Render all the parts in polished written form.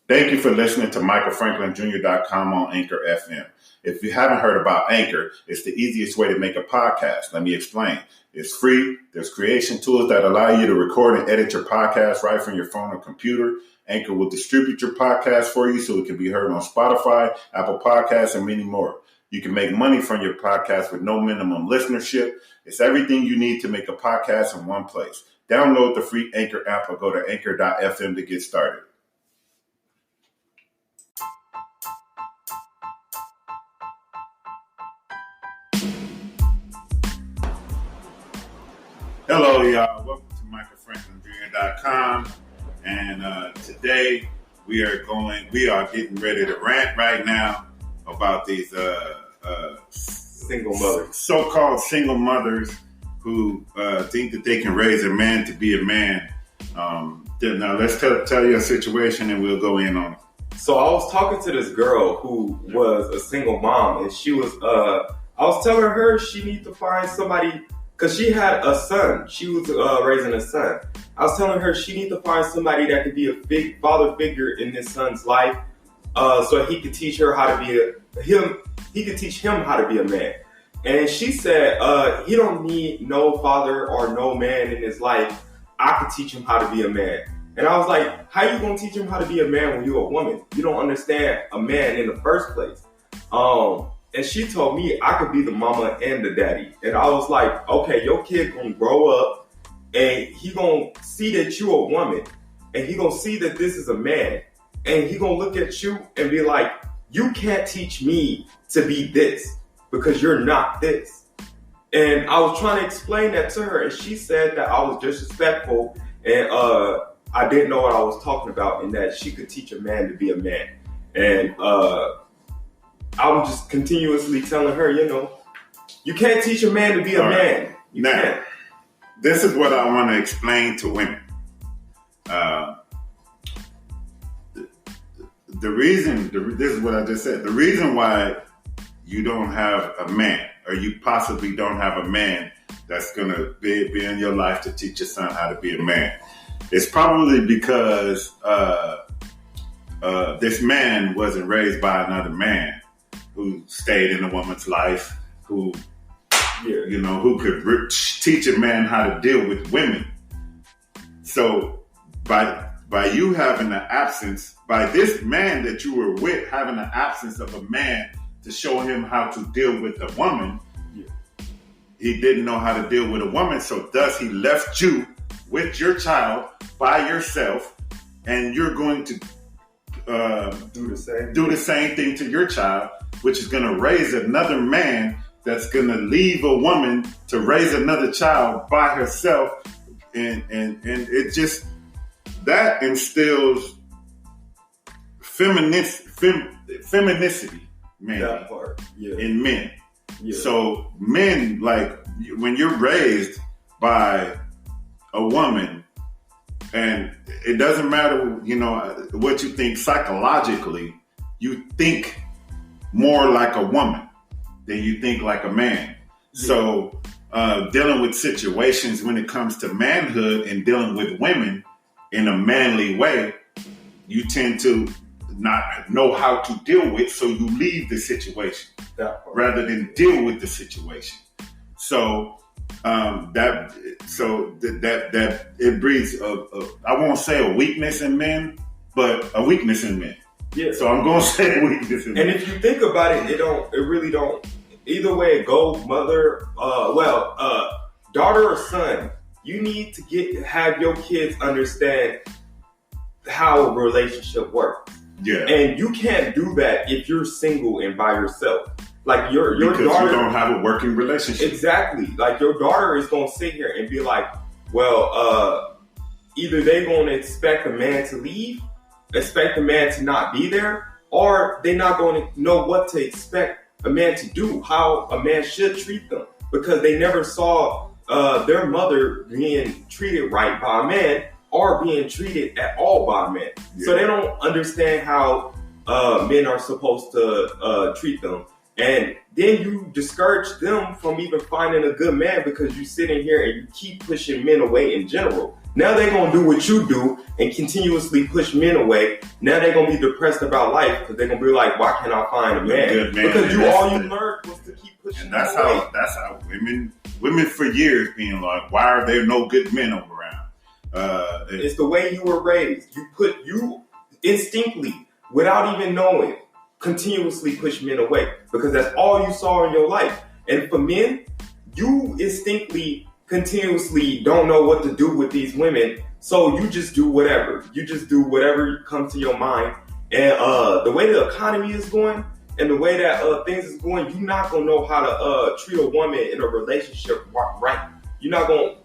Thank you for listening to MichaelFranklinJr.com on Anchor FM. If you haven't heard about Anchor, it's the easiest way to make a podcast. Let me explain. It's free. There's creation tools that allow you to record and edit your podcast right from your phone or computer. Anchor will distribute your podcast for you so it can be heard on Spotify, Apple Podcasts, and many more. You can make money from your podcast with no minimum listenership. It's everything you need to make a podcast in one place. Download the free Anchor app or go to anchor.fm to get started. Hello, y'all. Welcome to MichaelFranklinJr.com. And today we are getting ready to rant right now about these single mothers, so-called single mothers who think that they can raise a man to be a man. Now let's tell you a situation and we'll go in on it. So I was talking to this girl who was a single mom, and she was I was telling her she needs to find somebody, because she had a son. She was raising a son. I was telling her she needs to find somebody that could be a big father figure in this son's life, so he could teach her how to be he could teach him how to be a man. And she said, he don't need no father or no man in his life. I could teach him how to be a man. And I was like, how you gonna teach him how to be a man when you're a woman? You don't understand a man in the first place. And she told me I could be the mama and the daddy. And I was like, okay, your kid gonna grow up and he gonna see that you a woman, and he gonna see that this is a man, and he gonna look at you and be like, you can't teach me to be this because you're not this. And I was trying to explain that to her, and she said that I was disrespectful and I didn't know what I was talking about, and that she could teach a man to be a man. And I was just continuously telling her, you can't teach a man to be a man. You can't. This is what I want to explain to women. This is what I just said. The reason why you don't have a man, or you possibly don't have a man that's going to be in your life to teach your son how to be a man, it's probably because this man wasn't raised by another man who stayed in a woman's life, who could teach a man how to deal with women. So by you having the absence, by this man that you were with having the absence of a man to show him how to deal with a woman, he didn't know how to deal with a woman. So thus he left you with your child by yourself, and you're going to do the same thing to your child, which is going to raise another man that's going to leave a woman to raise another child by herself. And it just, that instills feminicity, man, in men. Yeah. So men, like, when you're raised by a woman, and it doesn't matter, what you think psychologically, you think more like a woman than you think like a man. Yeah. So dealing with situations when it comes to manhood and dealing with women in a manly way, you tend to not know how to deal with, so you leave the situation rather than deal with the situation. So that it breeds I won't say a weakness in men, but a weakness in men. Yeah. So I'm gonna say weakness in men. And if you think about it, it really don't. Either way it goes, daughter or son, you need to have your kids understand how a relationship works. Yeah. And you can't do that if you're single and by yourself. Like your because daughter, you don't have a working relationship. Exactly. Like your daughter is gonna sit here and be like, well, either they're gonna expect a man to leave, expect a man to not be there, or they're not gonna know what to expect a man to do, how a man should treat them, because they never saw their mother being treated right by a man or being treated at all by a man. Yeah. So they don't understand how men are supposed to treat them. And then you discourage them from even finding a good man because you sit in here and you keep pushing men away in general. Now they're going to do what you do and continuously push men away. Now they're going to be depressed about life because they're going to be like, why can't I find a man? Because you learned was to keep pushing and that's away. That's how women for years being like, why are there no good men around? It's the way you were raised. You instinctively, without even knowing, continuously push men away because that's all you saw in your life. And for men, you instinctively continuously don't know what to do with these women, so you just do whatever. You just do whatever comes to your mind. And the way the economy is going and the way that things is going, you're not gonna know how to treat a woman in a relationship right. You're not gonna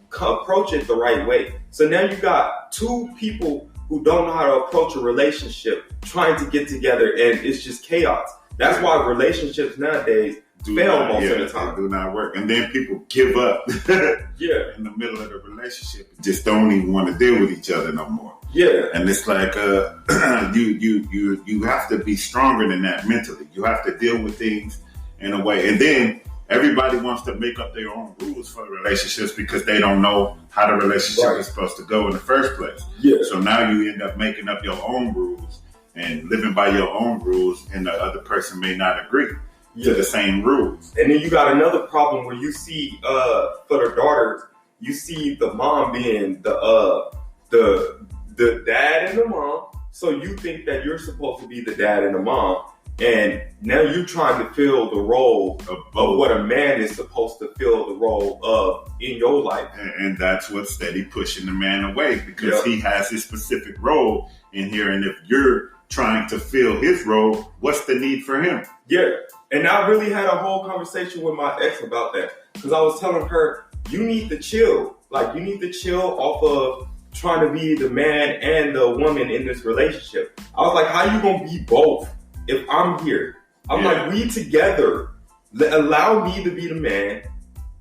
approach it the right way. So now you got two people who don't know how to approach a relationship trying to get together, and it's just chaos. That's why relationships nowadays fail most of the time. They do not work. And then people give up in the middle of the relationship. Just don't even want to deal with each other no more. Yeah. And it's like you have to be stronger than that mentally. You have to deal with things in a way. And then everybody wants to make up their own rules for relationships because they don't know how the relationship is supposed to go in the first place. Yeah. So now you end up making up your own rules and living by your own rules, and the other person may not agree to the same rules. And then you got another problem where you see for the daughters, you see the mom being the dad and the mom. So you think that you're supposed to be the dad and the mom, and now you're trying to fill the role of what a man is supposed to fill the role of in your life. And that's what's steady pushing the man away because he has his specific role in here. And if you're trying to fill his role, what's the need for him? Yeah. And I really had a whole conversation with my ex about that because I was telling her, you need to chill. Like, you need to chill off of trying to be the man and the woman in this relationship. I was like, how you going to be both if I'm here? I'm like, we together. Allow me to be the man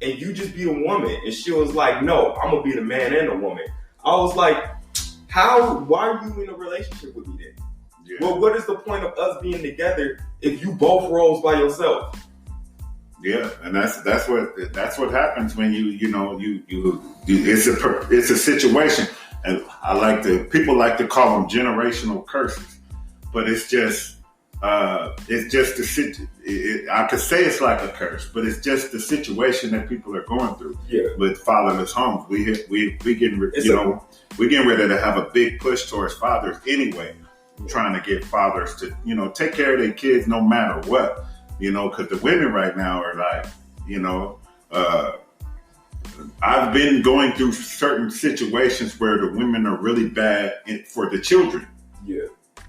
and you just be the woman. And she was like, no, I'm going to be the man and the woman. I was like, why are you in a relationship with me then? Yeah. Well, what is the point of us being together if you both roles by yourself? Yeah, and that's what happens when you it's a situation, and people like to call them generational curses, but it's just I could say it's like a curse, but it's just the situation that people are going through with fatherless homes. We getting ready to have a big push towards fathers anyway. Trying to get fathers to, take care of their kids no matter what, because the women right now are like, I've been going through certain situations where the women are really bad for the children. Yeah.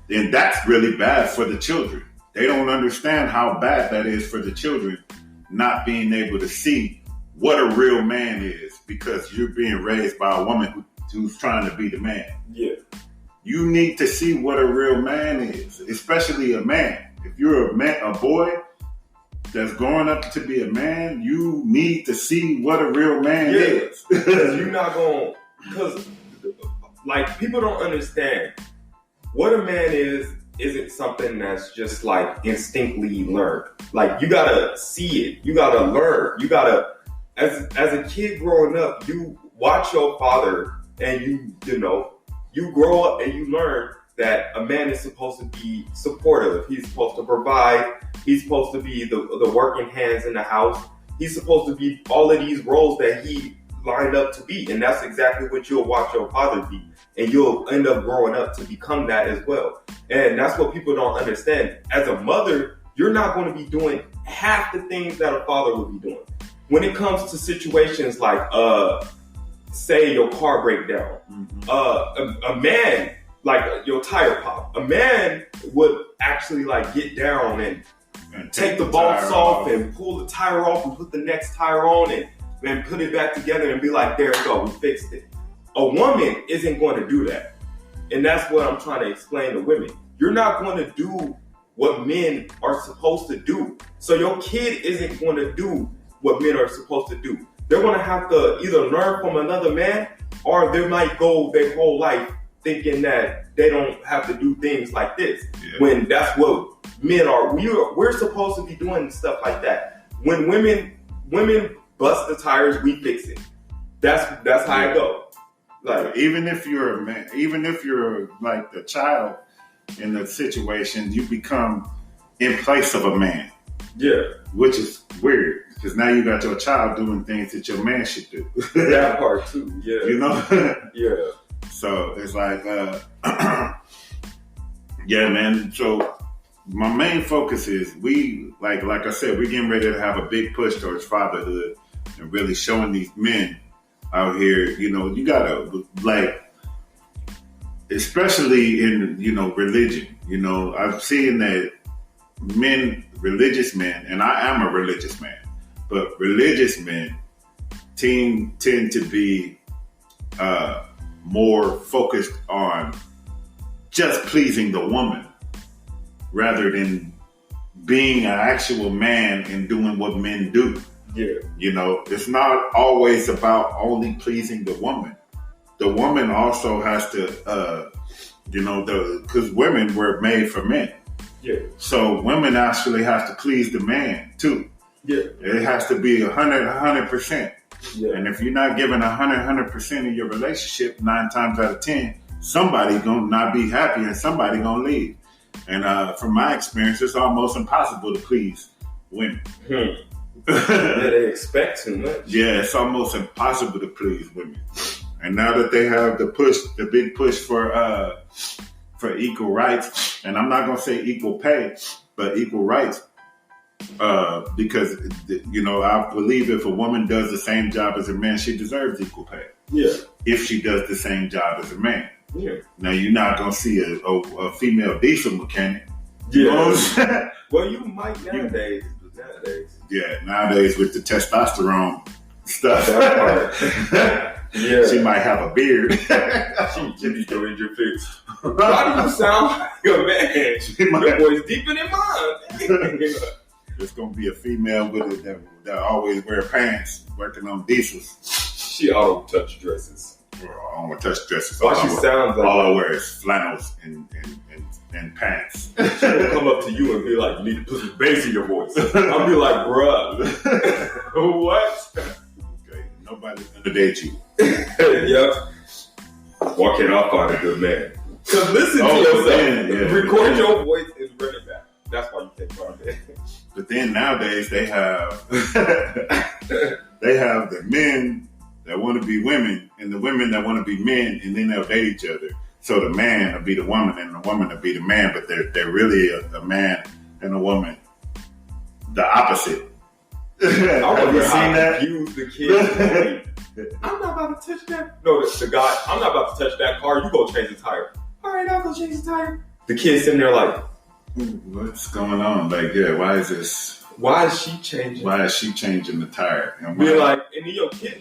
And that's really bad for the children. They don't understand how bad that is for the children, not being able to see what a real man is because you're being raised by a woman who's trying to be the man. Yeah. You need to see what a real man is, especially a man. If you're a boy that's growing up to be a man, you need to see what a real man is. Because you're not going, because like people don't understand what a man isn't something that's just like instinctively learned. Like you gotta see it, you gotta learn, you gotta, as a kid growing up, you watch your father and you grow up and you learn that a man is supposed to be supportive. He's supposed to provide. He's supposed to be the working hands in the house. He's supposed to be all of these roles that he lined up to be. And that's exactly what you'll watch your father be. And you'll end up growing up to become that as well. And that's what people don't understand. As a mother, you're not going to be doing half the things that a father would be doing. When it comes to situations like, say your car break down, a man, like your tire pop, a man would actually like get down and take the bolts off and pull the tire off and put the next tire on and put it back together and be like, there we go, we fixed it. A woman isn't going to do that. And that's what I'm trying to explain to women. You're not going to do what men are supposed to do. So your kid isn't going to do what men are supposed to do. They're going to have to either learn from another man, or they might go their whole life thinking that they don't have to do things like this. Yeah. When that's what men are. We're supposed to be doing stuff like that. When women bust the tires, we fix it. That's how it goes. Like, even if you're a man, even if you're like the child in the situation, you become in place of a man. Yeah. Which is weird because now you got your child doing things that your man should do. That part too. Yeah. You know? Yeah. So it's like, yeah, man. So my main focus is like I said, we're getting ready to have a big push towards fatherhood and really showing these men out here, you know, you gotta like, especially in, you know, religion, you know, I'm seeing that religious men, and I am a religious man, but religious men tend to be more focused on just pleasing the woman rather than being an actual man and doing what men do. Yeah. You know, it's not always about only pleasing the woman. The woman also has to, you know, because women were made for men. Yeah. So women actually have to please the man too. Yeah. It has to be 100%. Yeah. And if you're not giving 100% in your relationship, 9 times out of 10, somebody gonna not be happy and somebody gonna leave. And from my experience, it's almost impossible to please women. Yeah, they expect too much. Yeah, it's almost impossible to please women. And now that they have the big push for equal rights, and I'm not gonna say equal pay, but equal rights, because you know, I believe if a woman does the same job as a man, she deserves equal pay. Yeah. If she does the same job as a man. Yeah. Now you're not gonna see a female diesel mechanic. Yeah. You know what I'm saying? Well, you might nowadays. Yeah, nowadays with the testosterone stuff. That part. Yeah. She might have a beard. She be doing your fix. Why do you sound like a man? Your voice deeper than mine. There's gonna be a female with it that always wear pants working on diesels. She auto touch dresses. I don't want to touch dresses. Why she sounds like all I wear is flannels and pants. She will come up to you and be like, "You need to put some bass in your voice." I'll be like, "Bruh, what?" Okay, nobody's gonna date you. Yep. Why can't I find a good man? Because listen to yourself. Yeah, record your voice and bring it back. That's why you can't find it. But then nowadays they have the men that want to be women and the women that want to be men, and then they'll date each other. So the man will be the woman and the woman will be the man, but they're really a man and a woman. The opposite. Have you seen that? Use the kid. I'm not about to touch that. No, the guy. I'm not about to touch that car. You go change the tire. All right, I'll go change the tire. The kid's sitting there like, what's going on? Like, yeah, why is this? Why is she changing? Why is she changing the tire? And we're like, and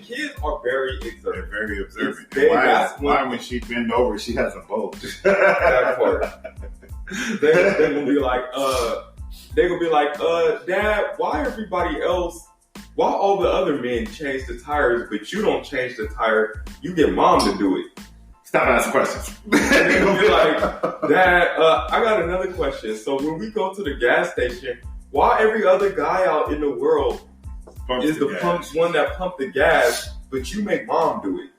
kids are very observant. They're very observant. Why when she bend over, she has a bulge? That part. They're gonna be like, Dad, why all the other men change the tires, but you don't change the tire? You get mom to do it. Stop asking questions. They're gonna be like, Dad, I got another question. So when we go to the gas station, why every other guy out in the world is the one that pumped the gas, but you make mom do it?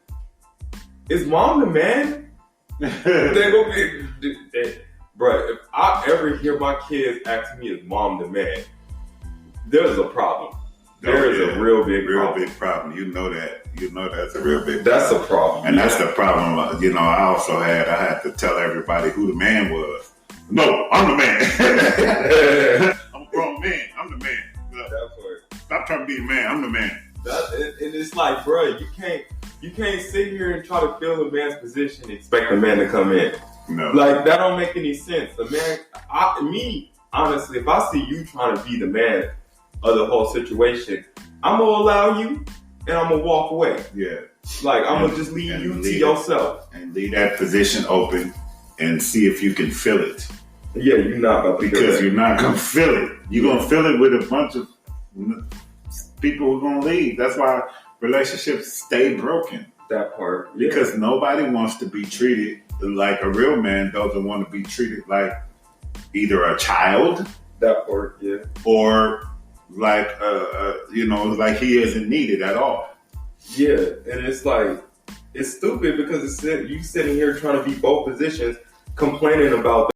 Is mom the man? They're gonna be, bro. If I ever hear my kids ask me, "Is mom the man?" There's a problem. There is a real big problem. You know that. You know that's a real big. That's a problem, and that's the problem. You know, I had to tell everybody who the man was. No, I'm the man. I'm a grown man. I'm the man. Stop trying to be the man. I'm the man. And it's like, bro, you can't sit here and try to fill a man's position and expect a man to come in. No, like that don't make any sense. The man, honestly, if I see you trying to be the man of the whole situation, I'm gonna allow you and I'm gonna walk away. Yeah, like I'm gonna just leave you to yourself and leave that position open and see if you can fill it. Yeah, you're not gonna because you're not gonna fill it. You're gonna fill it with a bunch of people who are gonna leave. That's why relationships stay broken. That part, yeah. Because nobody wants to be treated like a real man doesn't want to be treated like either a child. That part, yeah. Or like like he isn't needed at all. Yeah, and it's like it's stupid because you sitting here trying to be both positions, complaining about